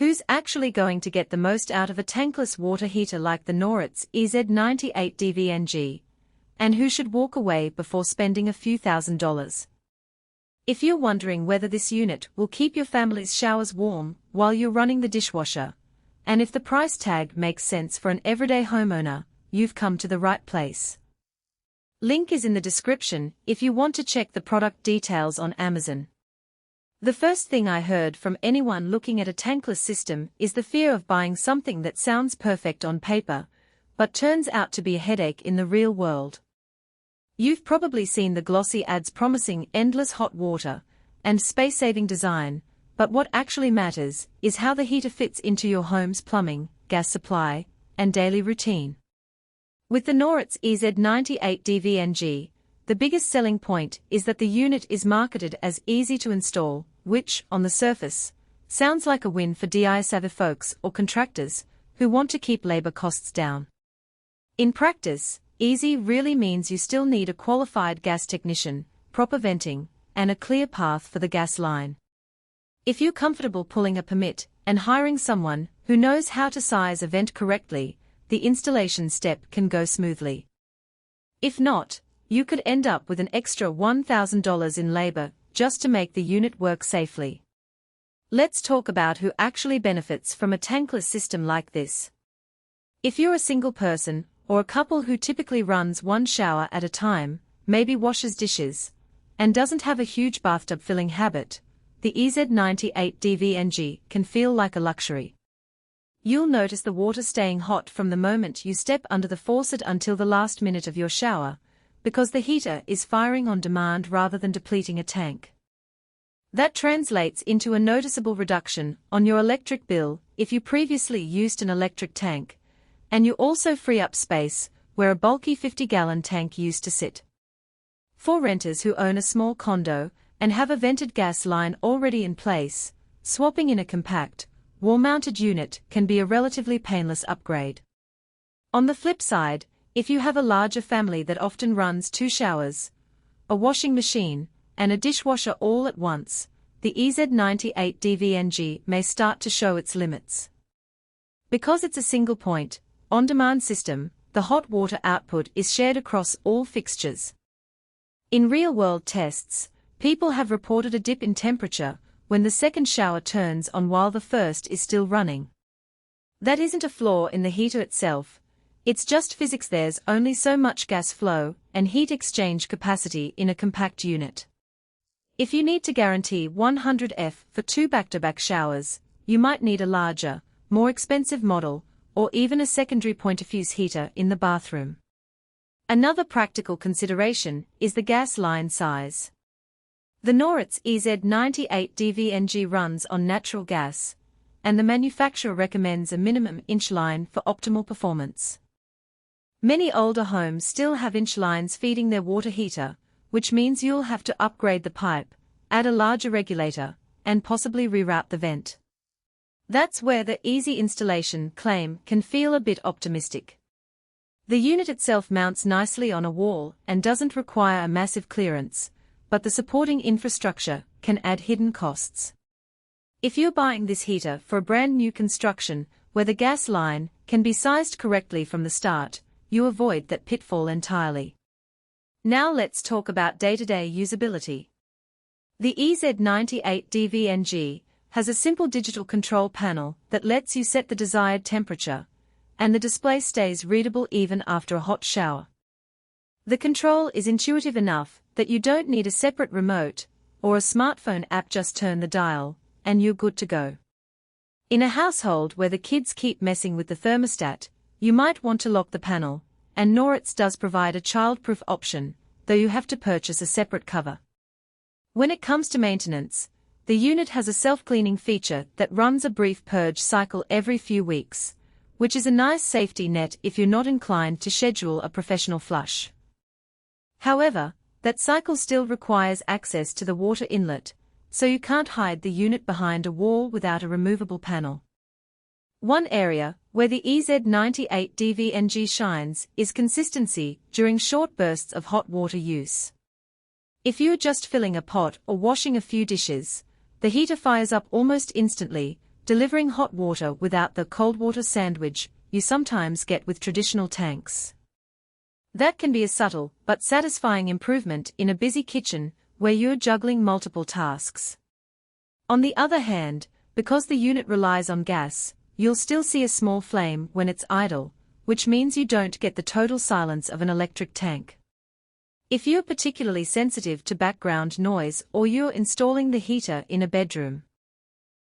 Who's actually going to get the most out of a tankless water heater like the Noritz EZ98DVNG? And who should walk away before spending a few $1,000s? If you're wondering whether this unit will keep your family's showers warm while you're running the dishwasher, and if the price tag makes sense for an everyday homeowner, you've come to the right place. Link is in the description if you want to check the product details on Amazon. The first thing I heard from anyone looking at a tankless system is the fear of buying something that sounds perfect on paper, but turns out to be a headache in the real world. You've probably seen the glossy ads promising endless hot water and space-saving design, but what actually matters is how the heater fits into your home's plumbing, gas supply, and daily routine. With the Noritz EZ98DVNG, the biggest selling point is that the unit is marketed as easy to install, which, on the surface, sounds like a win for DIY-savvy folks or contractors who want to keep labor costs down. In practice, easy really means you still need a qualified gas technician, proper venting, and a clear path for the gas line. If you're comfortable pulling a permit and hiring someone who knows how to size a vent correctly, the installation step can go smoothly. If not, you could end up with an extra $1,000 in labor just to make the unit work safely. Let's talk about who actually benefits from a tankless system like this. If you're a single person, or a couple who typically runs one shower at a time, maybe washes dishes, and doesn't have a huge bathtub filling habit, the EZ98DVNG can feel like a luxury. You'll notice the water staying hot from the moment you step under the faucet until the last minute of your shower, because the heater is firing on demand rather than depleting a tank. That translates into a noticeable reduction on your electric bill if you previously used an electric tank, and you also free up space where a bulky 50-gallon tank used to sit. For renters who own a small condo and have a vented gas line already in place, swapping in a compact, wall-mounted unit can be a relatively painless upgrade. On the flip side, if you have a larger family that often runs 2 showers, a washing machine, and a dishwasher all at once, the EZ98DVNG may start to show its limits. Because it's a single-point, on-demand system, the hot water output is shared across all fixtures. In real-world tests, people have reported a dip in temperature when the second shower turns on while the first is still running. That isn't a flaw in the heater itself. It's just physics. There's only so much gas flow and heat exchange capacity in a compact unit. If you need to guarantee 100 for 2 back-to-back showers, you might need a larger, more expensive model, or even a secondary point-of-use heater in the bathroom. Another practical consideration is the gas line size. The Noritz EZ98DVNG runs on natural gas, and the manufacturer recommends a minimum inch line for optimal performance. Many older homes still have inch lines feeding their water heater, which means you'll have to upgrade the pipe, add a larger regulator, and possibly reroute the vent. That's where the easy installation claim can feel a bit optimistic. The unit itself mounts nicely on a wall and doesn't require a massive clearance, but the supporting infrastructure can add hidden costs. If you're buying this heater for a brand new construction where the gas line can be sized correctly from the start, you avoid that pitfall entirely. Now let's talk about day-to-day usability. The EZ98DVNG has a simple digital control panel that lets you set the desired temperature, and the display stays readable even after a hot shower. The control is intuitive enough that you don't need a separate remote or a smartphone app. Just turn the dial, and you're good to go. In a household where the kids keep messing with the thermostat, you might want to lock the panel, and Noritz does provide a child-proof option, though you have to purchase a separate cover. When it comes to maintenance, the unit has a self-cleaning feature that runs a brief purge cycle every few weeks, which is a nice safety net if you're not inclined to schedule a professional flush. However, that cycle still requires access to the water inlet, so you can't hide the unit behind a wall without a removable panel. One area where the EZ98DVNG shines is consistency during short bursts of hot water use. If you're just filling a pot or washing a few dishes, the heater fires up almost instantly, delivering hot water without the cold water sandwich you sometimes get with traditional tanks. That can be a subtle but satisfying improvement in a busy kitchen where you're juggling multiple tasks. On the other hand, because the unit relies on gas, you'll still see a small flame when it's idle, which means you don't get the total silence of an electric tank. If you're particularly sensitive to background noise or you're installing the heater in a bedroom,